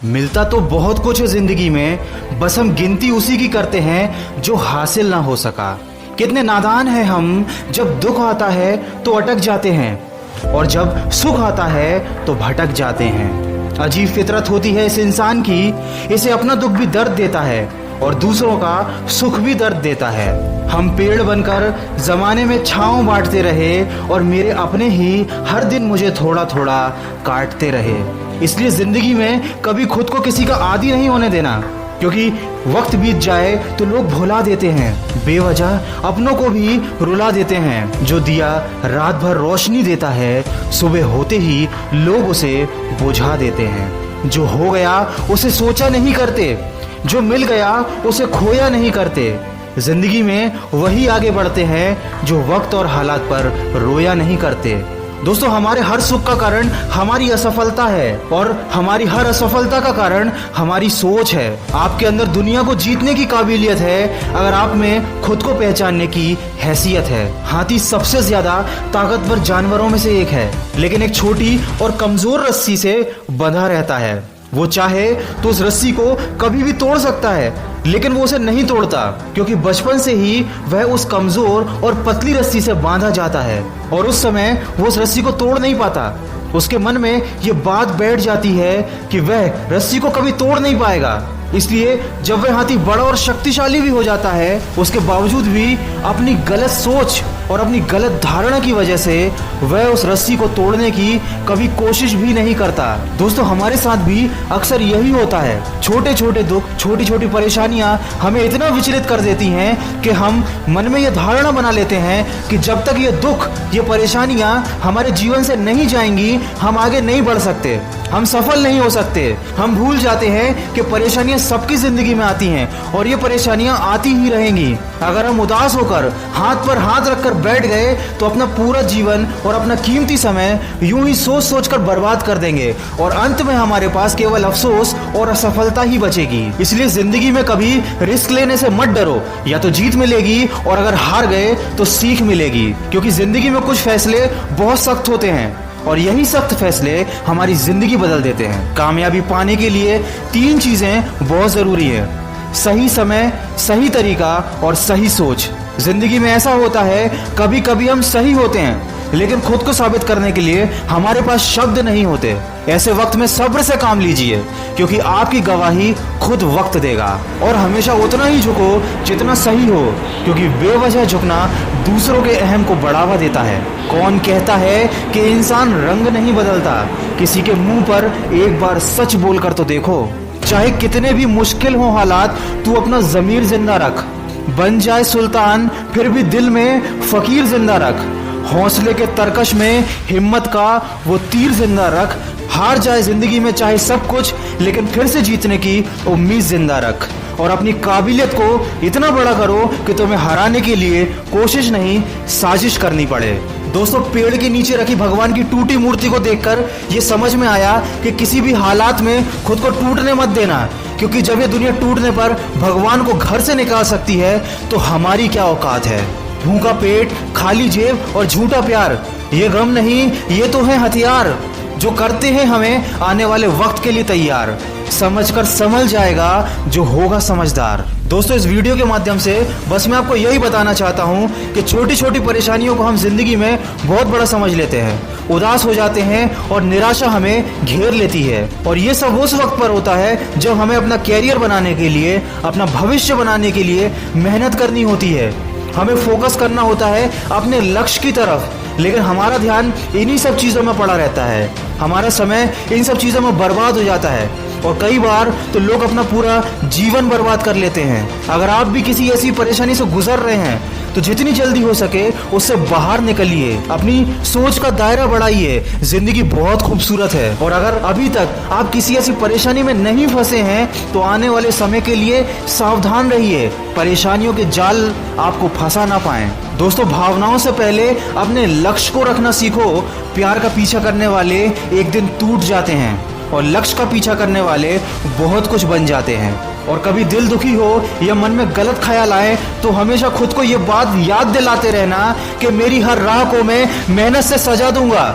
मिलता तो बहुत कुछ है जिंदगी में, बस हम गिनती उसी की करते हैं जो हासिल ना हो सका। कितने नादान हैं हम, जब दुख आता है तो अटक जाते हैं और जब सुख आता है तो भटक जाते हैं। अजीब फितरत होती है इस इंसान की, इसे अपना दुख भी दर्द देता है और दूसरों का सुख भी दर्द देता है। हम पेड़ बनकर जमाने में छांव बांटते रहे और मेरे अपने ही हर दिन मुझे थोड़ा थोड़ा काटते रहे। इसलिए जिंदगी में कभी खुद को किसी का आदी नहीं होने देना, क्योंकि वक्त बीत जाए तो लोग भुला देते हैं, बेवजह अपनों को भी रुला देते हैं। जो दिया रात भर रोशनी देता है, सुबह होते ही लोग उसे बुझा देते हैं। जो हो गया उसे सोचा नहीं करते, जो मिल गया उसे खोया नहीं करते। जिंदगी में वही आगे बढ़ते हैं जो वक्त और हालात पर रोया नहीं करते। दोस्तों, हमारे हर सुख का कारण हमारी असफलता है और हमारी हर असफलता का कारण हमारी सोच है। आपके अंदर दुनिया को जीतने की काबिलियत है अगर आप में खुद को पहचानने की हैसियत है। हाथी सबसे ज्यादा ताकतवर जानवरों में से एक है, लेकिन एक छोटी और कमजोर रस्सी से बंधा रहता है। वो चाहे तो उस रस्सी को कभी भी तोड़ सकता है, लेकिन वो उसे नहीं तोड़ता, क्योंकि बचपन से ही वह उस कमजोर और पतली रस्सी से बांधा जाता है और उस समय वो उस रस्सी को तोड़ नहीं पाता। उसके मन में ये बात बैठ जाती है कि वह रस्सी को कभी तोड़ नहीं पाएगा। इसलिए जब वह हाथी बड़ा और शक्तिशाली भी हो जाता है, उसके बावजूद भी अपनी गलत सोच और अपनी गलत धारणा की वजह से वह उस रस्सी को तोड़ने की कभी कोशिश भी नहीं करता। दोस्तों, हमारे साथ भी अक्सर यही होता है। छोटे छोटे दुख, छोटी छोटी परेशानियां हमें इतना विचलित कर देती हैं कि हम मन में यह धारणा बना लेते हैं कि जब तक ये दुख, ये परेशानियां हमारे जीवन से नहीं जाएंगी, हम आगे नहीं बढ़ सकते, हम सफल नहीं हो सकते। हम भूल जाते हैं कि परेशानियां सबकी जिंदगी में आती हैं और ये परेशानियां आती ही रहेंगी। अगर हम उदास होकर हाथ पर हाथ रखकर बैठ गए तो अपना पूरा जीवन और अपना कीमती समय यूं ही सोच सोच कर बर्बाद कर देंगे और अंत में हमारे पास केवल अफसोस और असफलता ही बचेगी। इसलिए जिंदगी में कभी रिस्क लेने से मत डरो, या तो जीत मिलेगी और अगर हार गए तो सीख मिलेगी, क्योंकि जिंदगी में कुछ फैसले बहुत सख्त होते हैं और यही सख्त फैसले हमारी जिंदगी बदल देते हैं। कामयाबी पाने के लिए 3 चीजें बहुत जरूरी है: सही समय, सही तरीका और सही सोच। जिंदगी में ऐसा होता है, कभी कभी हम सही होते हैं लेकिन खुद को साबित करने के लिए हमारे पास शब्द नहीं होते। ऐसे वक्त में सब्र से काम लीजिए, क्योंकि आपकी गवाही खुद वक्त देगा। और हमेशा उतना ही झुको जितना सही हो, क्योंकि बेवजह झुकना दूसरों के अहम को बढ़ावा देता है। कौन कहता है कि इंसान रंग नहीं बदलता? किसी के मुंह पर एक बार सच बोलकर तो देखो। चाहे कितने भी मुश्किल हो हालात, तू अपना जमीर जिंदा रख। बन जाए सुल्तान फिर भी दिल में फकीर जिंदा रख। हौसले के तरकश में हिम्मत का वो तीर जिंदा रख। हार जाए जिंदगी में चाहे सब कुछ, लेकिन फिर से जीतने की उम्मीद जिंदा रख। और अपनी काबिलियत को इतना बड़ा करो कि तुम्हें हराने के लिए कोशिश नहीं, साजिश करनी पड़े। दोस्तों, पेड़ के नीचे रखी भगवान की टूटी मूर्ति को देखकर ये समझ में आया कि किसी भी हालात में खुद को टूटने मत देना, क्योंकि जब ये दुनिया टूटने पर भगवान को घर से निकाल सकती है तो हमारी क्या औकात है। भूखा पेट, खाली जेब और झूठा प्यार, ये गम नहीं, ये तो है हथियार जो करते हैं हमें आने वाले वक्त के लिए तैयार। समझकर संभल जाएगा जो होगा समझदार। दोस्तों, इस वीडियो के माध्यम से बस मैं आपको यही बताना चाहता हूँ कि छोटी छोटी परेशानियों को हम जिंदगी में बहुत बड़ा समझ लेते हैं, उदास हो जाते हैं और निराशा हमें घेर लेती है। और ये सब उस वक्त पर होता है जब हमें अपना कैरियर बनाने के लिए, अपना भविष्य बनाने के लिए मेहनत करनी होती है। हमें फोकस करना होता है अपने लक्ष्य की तरफ, लेकिन हमारा ध्यान इन्हीं सब चीजों में पड़ा रहता है। हमारा समय इन सब चीजों में बर्बाद हो जाता है और कई बार तो लोग अपना पूरा जीवन बर्बाद कर लेते हैं। अगर आप भी किसी ऐसी परेशानी से गुजर रहे हैं तो जितनी जल्दी हो सके उससे बाहर निकलिए, अपनी सोच का दायरा बढ़ाइए। जिंदगी बहुत खूबसूरत है और अगर अभी तक आप किसी ऐसी परेशानी में नहीं फंसे हैं तो आने वाले समय के लिए सावधान रहिए, परेशानियों के जाल आपको फंसा ना पाए। दोस्तों, भावनाओं से पहले अपने लक्ष्य को रखना सीखो। प्यार का पीछा करने वाले एक दिन टूट जाते हैं और लक्ष्य का पीछा करने वाले बहुत कुछ बन जाते हैं। और कभी दिल दुखी हो या मन में गलत ख्याल आए तो हमेशा खुद को ये बात याद दिलाते रहना कि मेरी हर राह को मैं मेहनत से सजा दूंगा।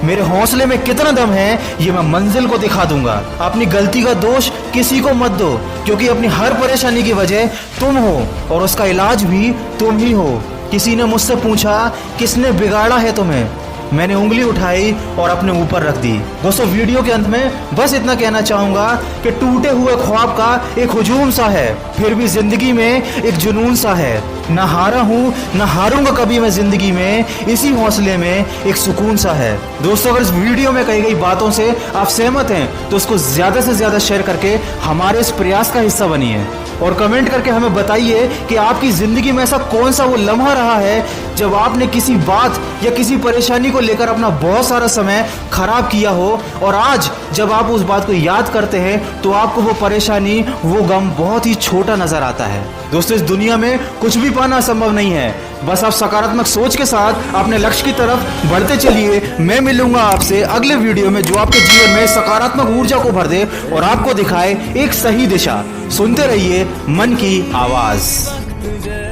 मेरे हौसले में कितना दम है ये मैं मंजिल को दिखा दूंगा। अपनी गलती का दोष किसी को मत दो, क्योंकि अपनी हर परेशानी की वजह तुम हो और उसका इलाज भी तुम ही हो। किसी ने मुझसे पूछा किसने बिगाड़ा है तुम्हें, मैंने उंगली उठाई और अपने ऊपर रख दी। दोस्तों, वीडियो के अंत में बस इतना कहना चाहूंगा कि टूटे हुए ख्वाब का एक हुजूम सा है, फिर भी जिंदगी में एक जुनून सा है। ना हारा हूँ ना हारूंगा कभी मैं जिंदगी में, इसी हौसले में एक सुकून सा है। दोस्तों, अगर इस वीडियो में कही गई बातों से आप सहमत हैं तो उसको ज्यादा से ज्यादा शेयर करके हमारे इस प्रयास का हिस्सा बनिए और कमेंट करके हमें बताइए कि आपकी जिंदगी में ऐसा कौन सा वो लम्हा रहा है जब आपने किसी बात या किसी परेशानी को लेकर अपना बहुत सारा समय खराब किया हो, और आज जब आप उस बात को याद करते हैं तो आपको वो परेशानी, वो गम बहुत ही छोटा नजर आता है। दोस्तों, इस दुनिया में कुछ भी पाना संभव नहीं है, बस आप सकारात्मक सोच के साथ अपने लक्ष्य की तरफ बढ़ते चलिए। मैं मिलूंगा आपसे अगले वीडियो में जो आपके जीवन में सकारात्मक ऊर्जा को भर दे और आपको दिखाए एक सही दिशा। सुनते रहिए मन की आवाज।